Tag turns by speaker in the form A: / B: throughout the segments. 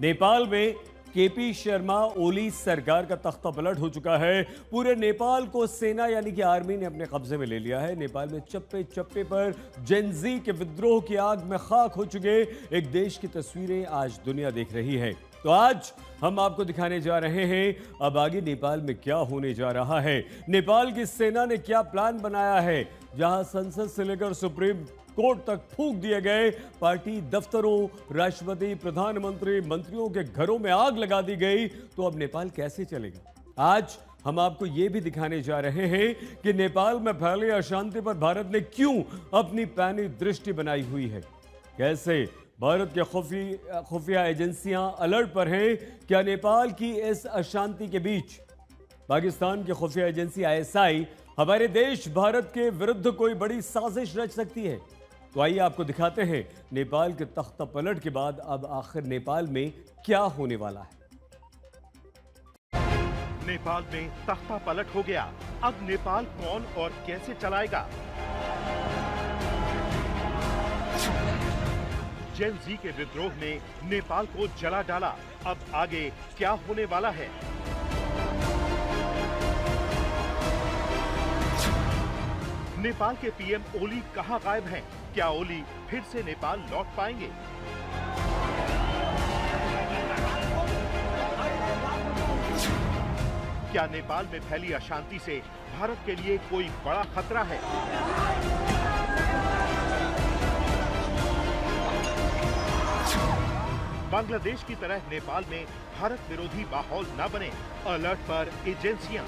A: नेपाल में केपी शर्मा ओली सरकार का तख्ता पलट हो चुका है। पूरे नेपाल को सेना यानी कि आर्मी ने अपने कब्जे में ले लिया है। नेपाल में चप्पे चप्पे पर जेनजी के विद्रोह की आग में खाक हो चुके एक देश की तस्वीरें आज दुनिया देख रही है। तो आज हम आपको दिखाने जा रहे हैं अब आगे नेपाल में क्या होने जा रहा है। नेपाल की सेना ने क्या प्लान बनाया है, जहां संसद से लेकर सुप्रीम कोर्ट तक फूंक दिए गए, पार्टी दफ्तरों, राष्ट्रपति, प्रधानमंत्री, मंत्रियों के घरों में आग लगा दी गई, तो अब नेपाल कैसे चलेगा। आज हम आपको यह भी दिखाने जा रहे हैं कि नेपाल में फैली अशांति पर भारत ने क्यों अपनी पैनी दृष्टि बनाई हुई है, कैसे भारत के खुफिया एजेंसियां अलर्ट पर हैं। क्या नेपाल की इस अशांति के बीच पाकिस्तान की खुफिया एजेंसी आईएसआई हमारे देश भारत के विरुद्ध कोई बड़ी साजिश रच सकती है। तो आइए आपको दिखाते हैं नेपाल के तख्ता पलट के बाद अब आखिर नेपाल में क्या होने वाला है।
B: नेपाल में तख्ता पलट हो गया। अब नेपाल कौन और कैसे चलाएगा। जेन जी के विद्रोह ने नेपाल को जला डाला। अब आगे क्या होने वाला है। नेपाल के पीएम ओली कहां गायब हैं? क्या ओली फिर से नेपाल लौट पाएंगे? क्या नेपाल में फैली अशांति से भारत के लिए कोई बड़ा खतरा है? बांग्लादेश की तरह नेपाल में भारत विरोधी माहौल न बने, अलर्ट पर एजेंसियां।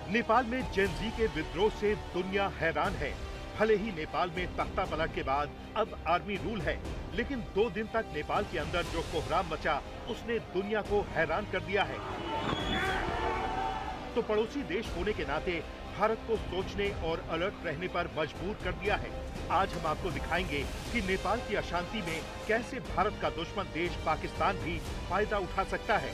B: नेपाल में जेन जी के विद्रोह से दुनिया हैरान है। भले ही नेपाल में तख्ता पलट के बाद अब आर्मी रूल है, लेकिन 2 दिन तक नेपाल के अंदर जो कोहराम मचा उसने दुनिया को हैरान कर दिया है। तो पड़ोसी देश होने के नाते भारत को सोचने और अलर्ट रहने पर मजबूर कर दिया है। आज हम आपको दिखाएंगे कि नेपाल की अशांति में कैसे भारत का दुश्मन देश पाकिस्तान भी फायदा उठा सकता है।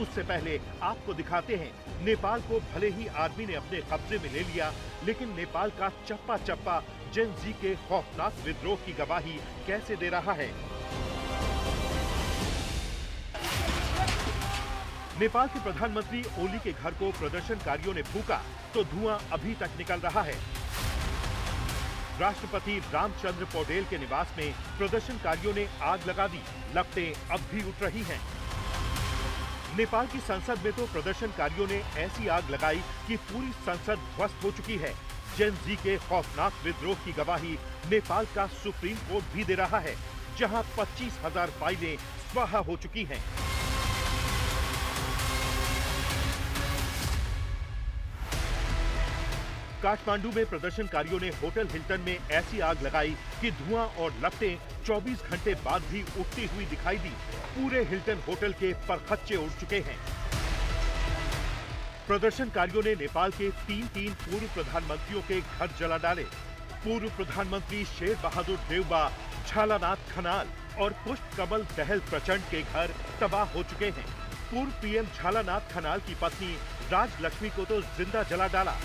B: उससे पहले आपको दिखाते हैं नेपाल को भले ही आर्मी ने अपने कब्जे में ले लिया, लेकिन नेपाल का चप्पा चप्पा जेन जी के खौफनाक विद्रोह की गवाही कैसे दे रहा है। नेपाल के प्रधानमंत्री ओली के घर को प्रदर्शनकारियों ने फूंका तो धुआं अभी तक निकल रहा है। राष्ट्रपति रामचंद्र पौडेल के निवास में प्रदर्शनकारियों ने आग लगा दी। लपटें अब भी उठ रही हैं। नेपाल की संसद में तो प्रदर्शनकारियों ने ऐसी आग लगाई कि पूरी संसद ध्वस्त हो चुकी है। जेन जी के खौफनाक विद्रोह की गवाही नेपाल का सुप्रीम कोर्ट भी दे रहा है, जहां 25,000 फाइलें स्वाहा हो चुकी हैं। काठमांडू में प्रदर्शनकारियों ने होटल हिल्टन में ऐसी आग लगाई कि धुआं और लपटें 24 घंटे बाद भी उठती हुई दिखाई दी। पूरे हिल्टन होटल के परखच्चे उड़ चुके हैं। प्रदर्शनकारियों ने नेपाल के 3 पूर्व प्रधानमंत्रियों के घर जला डाले। पूर्व प्रधानमंत्री शेर बहादुर देउबा, झालानाथ खनाल और पुष्प कमल दहल प्रचंड के घर तबाह हो चुके हैं। पूर्व पीएम झालानाथ खनाल की पत्नी राजलक्ष्मी को तो जिंदा जला डाला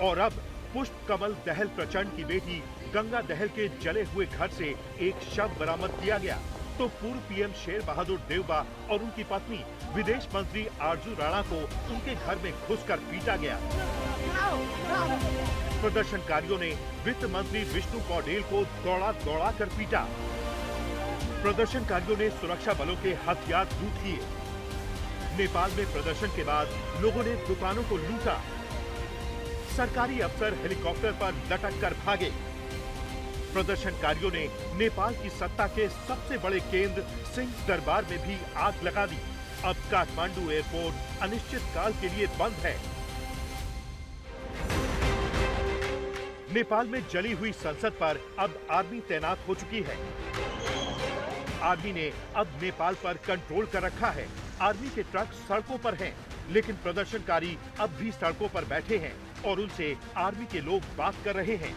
B: और अब पुष्प कमल दहल प्रचंड की बेटी गंगा दहल के जले हुए घर से एक शव बरामद किया गया। तो पूर्व पीएम शेर बहादुर देउबा और उनकी पत्नी विदेश मंत्री आरजू राणा को उनके घर में घुसकर पीटा गया। प्रदर्शनकारियों ने वित्त मंत्री विष्णु पौडेल को दौड़ा दौड़ा कर पीटा। प्रदर्शनकारियों ने सुरक्षा बलों के हथियार लूट लिए। नेपाल में प्रदर्शन के बाद लोगों ने दुकानों को लूटा। सरकारी अफसर हेलीकॉप्टर पर लटक कर भागे। प्रदर्शनकारियों ने नेपाल की सत्ता के सबसे बड़े केंद्र सिंह दरबार में भी आग लगा दी। अब काठमांडू एयरपोर्ट अनिश्चित काल के लिए बंद है। नेपाल में जली हुई संसद पर अब आर्मी तैनात हो चुकी है। आर्मी ने अब नेपाल पर कंट्रोल कर रखा है। आर्मी के ट्रक सड़कों पर हैं, लेकिन प्रदर्शनकारी अब भी सड़कों पर बैठे हैं और उनसे आर्मी के लोग बात कर रहे हैं।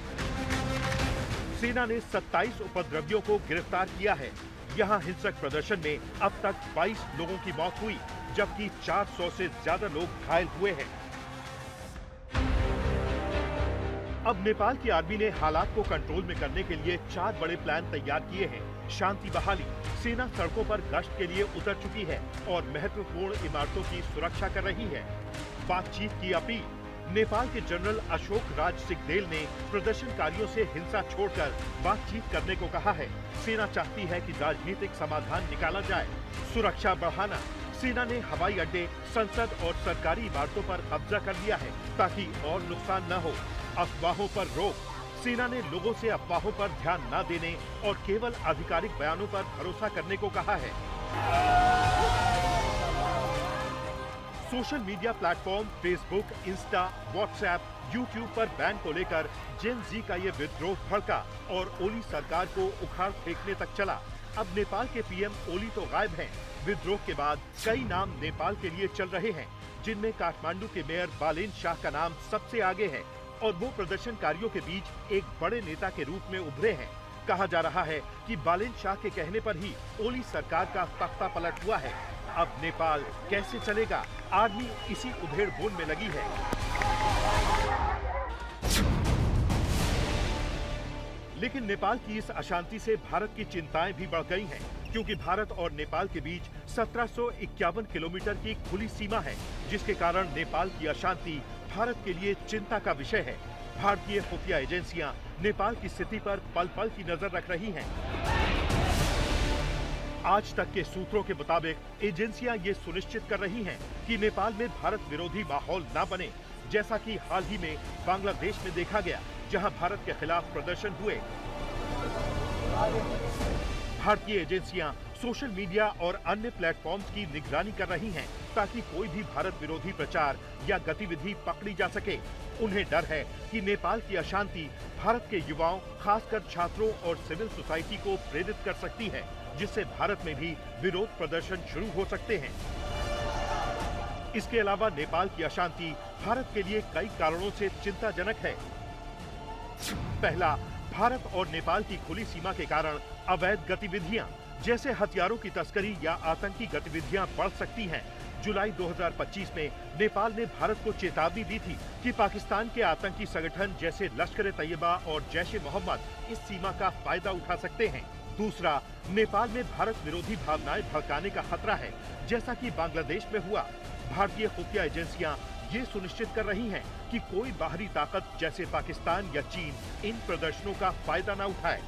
B: सेना ने 27 उपद्रवियों को गिरफ्तार किया है। यहां हिंसक प्रदर्शन में अब तक 22 लोगों की मौत हुई, जबकि 400 से ज्यादा लोग घायल हुए हैं। अब नेपाल की आर्मी ने हालात को कंट्रोल में करने के लिए 4 बड़े प्लान तैयार किए हैं। शांति बहाली, सेना सड़कों पर गश्त के लिए उतर चुकी है और महत्वपूर्ण इमारतों की सुरक्षा कर रही है। बातचीत की अपील, नेपाल के जनरल अशोक राज सिंहदेल ने प्रदर्शनकारियों से हिंसा छोड़कर बातचीत करने को कहा है। सेना चाहती है कि राजनीतिक समाधान निकाला जाए। सुरक्षा बढ़ाना, सेना ने हवाई अड्डे, संसद और सरकारी इमारतों पर कब्जा कर लिया है ताकि और नुकसान न हो। अफवाहों पर रोक, सेना ने लोगों से अफवाहों पर ध्यान न देने और केवल आधिकारिक बयानों पर भरोसा करने को कहा है। Social media platform Facebook, Insta, WhatsApp, YouTube पर बैन को लेकर जेन जी का ये विद्रोह भड़का और ओली सरकार को उखाड़ फेंकने तक चला। अब नेपाल के पीएम ओली तो गायब हैं। विद्रोह के बाद कई नाम नेपाल के लिए चल रहे हैं, जिनमें काठमांडू के मेयर बालेन शाह का नाम सबसे आगे है और वो प्रदर्शनकारियों के बीच एक बड़े नेता के रूप में उभरे हैं। कहा जा रहा है कि बालेन शाह के कहने पर ही ओली सरकार का तख्ता पलट हुआ है। अब नेपाल कैसे चलेगा? आर्मी इसी उधेड़-बुन में लगी है। लेकिन नेपाल की इस अशांति से भारत की चिंताएं भी बढ़ गई हैं, क्योंकि भारत और नेपाल के बीच 1751 किलोमीटर की खुली सीमा है, जिसके कारण नेपाल की अशांति भारत के लिए चिंता का विषय है। भारतीय खुफिया एजेंसियां नेपाल की स्थिति पर पल-पल की नजर रख रही हैं। आज तक के सूत्रों के मुताबिक एजेंसियां ये सुनिश्चित कर रही हैं कि नेपाल में भारत विरोधी माहौल न बने, जैसा कि हाल ही में बांग्लादेश में देखा गया, जहां भारत के खिलाफ प्रदर्शन हुए। भारतीय एजेंसियां सोशल मीडिया और अन्य प्लेटफॉर्म्स की निगरानी कर रही हैं ताकि कोई भी भारत विरोधी प्रचार या गतिविधि पकड़ी जा सके। उन्हें डर है कि नेपाल की अशांति भारत के युवाओं, खासकर छात्रों और सिविल सोसाइटी को प्रेरित कर सकती है, जिससे भारत में भी विरोध प्रदर्शन शुरू हो सकते हैं। इसके अलावा नेपाल की अशांति भारत के लिए कई कारणों से चिंताजनक है। पहला, भारत और नेपाल की खुली सीमा के कारण अवैध गतिविधियां, जैसे हथियारों की तस्करी या आतंकी गतिविधियां बढ़ सकती हैं। जुलाई 2025 में नेपाल ने भारत को चेतावनी दी थी कि पाकिस्तान के आतंकी संगठन जैसे लश्कर-ए-तैयबा और जैश-ए-मोहम्मद इस सीमा का फायदा उठा सकते हैं। दूसरा, नेपाल में भारत विरोधी भावनाएं भड़काने का खतरा है, जैसा कि बांग्लादेश में हुआ। भारतीय खुफिया एजेंसियां ये सुनिश्चित कर रही हैं कि कोई बाहरी ताकत जैसे पाकिस्तान या चीन इन प्रदर्शनों का फायदा न उठाए,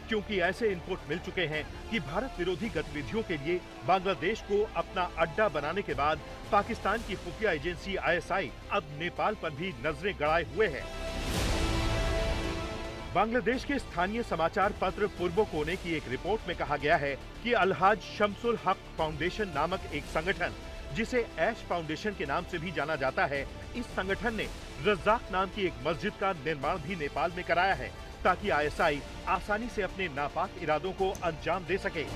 B: क्योंकि ऐसे इनपुट मिल चुके हैं कि भारत विरोधी गतिविधियों के लिए बांग्लादेश को अपना अड्डा बनाने के बाद पाकिस्तान की खुफिया एजेंसी ISI अब नेपाल पर भी नजरें गड़ाए हुए है। बांग्लादेश के स्थानीय समाचार पत्र पूर्वो कोने की एक रिपोर्ट में कहा गया है कि अलहाज शम्सुल हक फाउंडेशन नामक एक संगठन, जिसे ऐश फाउंडेशन के नाम से भी जाना जाता है, इस संगठन ने रज़ाक नाम की एक मस्जिद का निर्माण भी नेपाल में कराया है, ताकि ISI आसानी से अपने नापाक इरादों को अंजाम दे सके।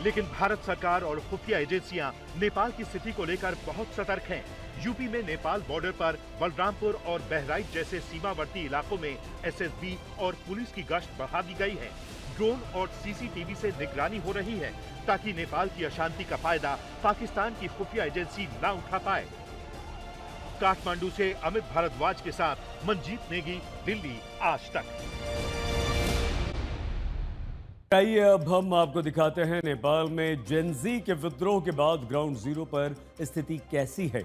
B: लेकिन भारत सरकार और खुफिया एजेंसियां नेपाल की स्थिति को लेकर बहुत सतर्क हैं। यूपी में नेपाल बॉर्डर पर बलरामपुर और बहराइच जैसे सीमावर्ती इलाकों में SSB और पुलिस की गश्त बढ़ा दी गई है। ड्रोन और CCTV से निगरानी हो रही है ताकि नेपाल की अशांति का फायदा पाकिस्तान की खुफिया एजेंसी न उठा पाए। काठमांडू से अमित भारद्वाज के साथ मंजीत नेगी, दिल्ली आज तक।
A: आइए अब हम आपको दिखाते हैं नेपाल में जेन जी के विद्रोह के बाद ग्राउंड जीरो पर स्थिति कैसी है।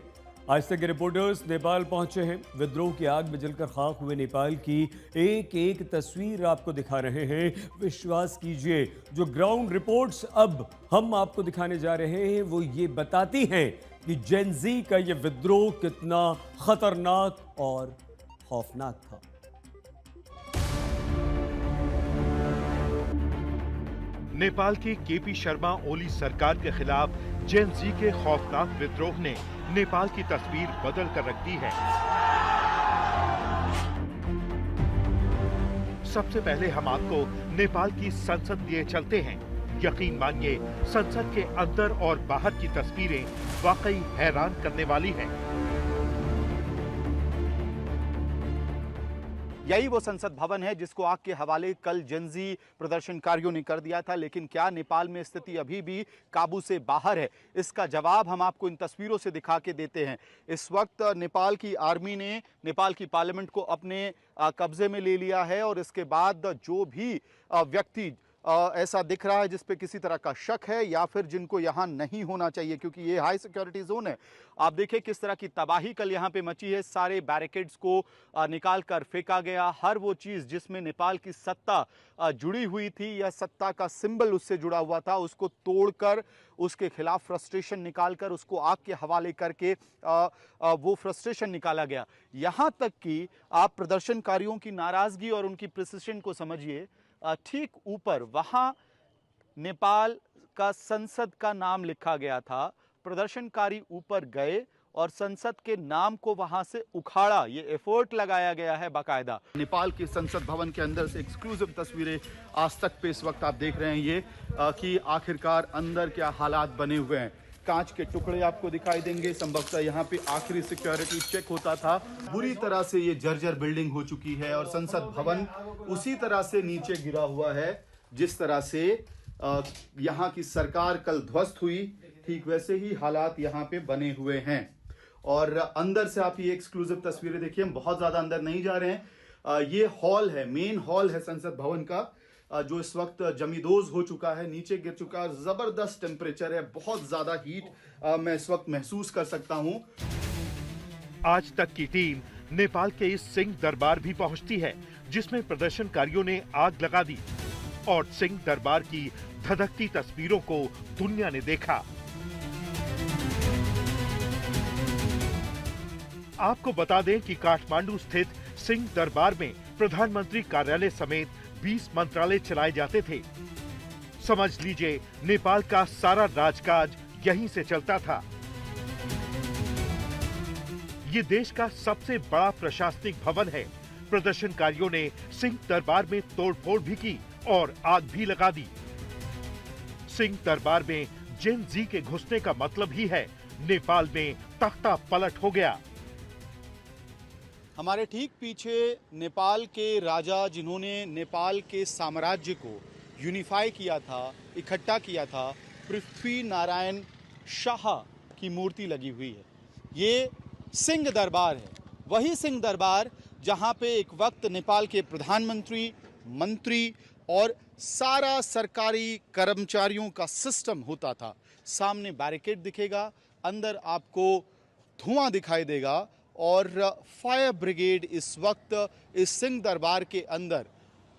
A: आज तक के रिपोर्टर्स नेपाल पहुंचे हैं। विद्रोह की आग में जलकर खाक हुए नेपाल की एक एक तस्वीर आपको दिखा रहे हैं। विश्वास कीजिए, जो ग्राउंड रिपोर्ट्स अब हम आपको दिखाने जा रहे हैं वो ये बताती हैं कि जेन जी का ये विद्रोह कितना खतरनाक और खौफनाक था।
B: नेपाल की केपी शर्मा ओली सरकार के खिलाफ जेन जी के खौफनाक विद्रोह ने नेपाल की तस्वीर बदल कर रख दी है। सबसे पहले हम आपको नेपाल की संसद लिए चलते हैं। यकीन मानिए, संसद के अंदर और बाहर की तस्वीरें वाकई हैरान करने वाली हैं।
C: यही वो संसद भवन है जिसको आग के हवाले कल जेनजी प्रदर्शनकारियों ने कर दिया था। लेकिन क्या नेपाल में स्थिति अभी भी काबू से बाहर है? इसका जवाब हम आपको इन तस्वीरों से दिखा के देते हैं। इस वक्त नेपाल की आर्मी ने नेपाल की पार्लियामेंट को अपने कब्जे में ले लिया है और इसके बाद जो भी व्यक्ति ऐसा दिख रहा है जिस पे किसी तरह का शक है या फिर जिनको यहाँ नहीं होना चाहिए, क्योंकि ये हाई सिक्योरिटी जोन है। आप देखिए किस तरह की तबाही कल यहाँ पे मची है। सारे बैरिकेड्स को निकाल कर फेंका गया। हर वो चीज़ जिसमें नेपाल की सत्ता जुड़ी हुई थी या सत्ता का सिंबल उससे जुड़ा हुआ था, उसको तोड़कर उसके खिलाफ फ्रस्ट्रेशन निकालकर उसको आग के हवाले करके वो फ्रस्ट्रेशन निकाला गया। यहाँ तक कि आप प्रदर्शनकारियों की नाराजगी और उनकी प्रिसिशन को समझिए। ठीक ऊपर वहां नेपाल का संसद का नाम लिखा गया था। प्रदर्शनकारी ऊपर गए और संसद के नाम को वहां से उखाड़ा। ये एफर्ट लगाया गया है बाकायदा। नेपाल के संसद भवन के अंदर से एक्सक्लूसिव तस्वीरें आज तक पे इस वक्त आप देख रहे हैं ये कि आखिरकार अंदर क्या हालात बने हुए हैं। कांच के टुकड़े आपको दिखाई देंगे। संभवतः यहाँ पे आखिरी सिक्योरिटी चेक होता था। बुरी तरह से ये जर्जर बिल्डिंग हो चुकी है और संसद भवन उसी तरह से नीचे गिरा हुआ है जिस तरह से यहाँ की सरकार कल ध्वस्त हुई, ठीक वैसे ही हालात यहाँ पे बने हुए हैं। और अंदर से आप ये एक्सक्लूसिव तस्वीरें देखिए। हम बहुत ज्यादा अंदर नहीं जा रहे हैं। ये हॉल है, मेन हॉल है संसद भवन का, जो इस वक्त जमीदोज हो चुका है, नीचे गिर चुका है। जबरदस्त टेम्परेचर है, बहुत ज्यादा हीट मैं इस वक्त महसूस कर सकता हूं।
B: आज तक की टीम नेपाल के इस सिंह दरबार भी पहुंचती है जिसमें प्रदर्शनकारियों ने आग लगा दी और सिंह दरबार की धधकती तस्वीरों को दुनिया ने देखा। आपको बता दें कि काठमांडू स्थित सिंह दरबार में प्रधानमंत्री कार्यालय समेत 20 मंत्रालय चलाए जाते थे। समझ लीजिए नेपाल का सारा राजकाज यहीं से चलता था। ये देश का सबसे बड़ा प्रशासनिक भवन है। प्रदर्शनकारियों ने सिंह दरबार में तोड़फोड़ भी की और आग भी लगा दी। सिंह दरबार में जेन जी के घुसने का मतलब ही है नेपाल में तख्ता पलट हो गया।
C: हमारे ठीक पीछे नेपाल के राजा जिन्होंने नेपाल के साम्राज्य को यूनिफाई किया था, इकट्ठा किया था, पृथ्वी नारायण शाह की मूर्ति लगी हुई है। ये सिंह दरबार है, वही सिंह दरबार जहां पे एक वक्त नेपाल के प्रधानमंत्री, मंत्री और सारा सरकारी कर्मचारियों का सिस्टम होता था। सामने बैरिकेड दिखेगा, अंदर आपको धुआं दिखाई देगा और फायर ब्रिगेड इस वक्त इस सिंह दरबार के अंदर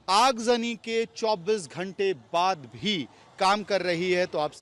C: आगजनी के 24 घंटे बाद भी काम कर रही है। तो आप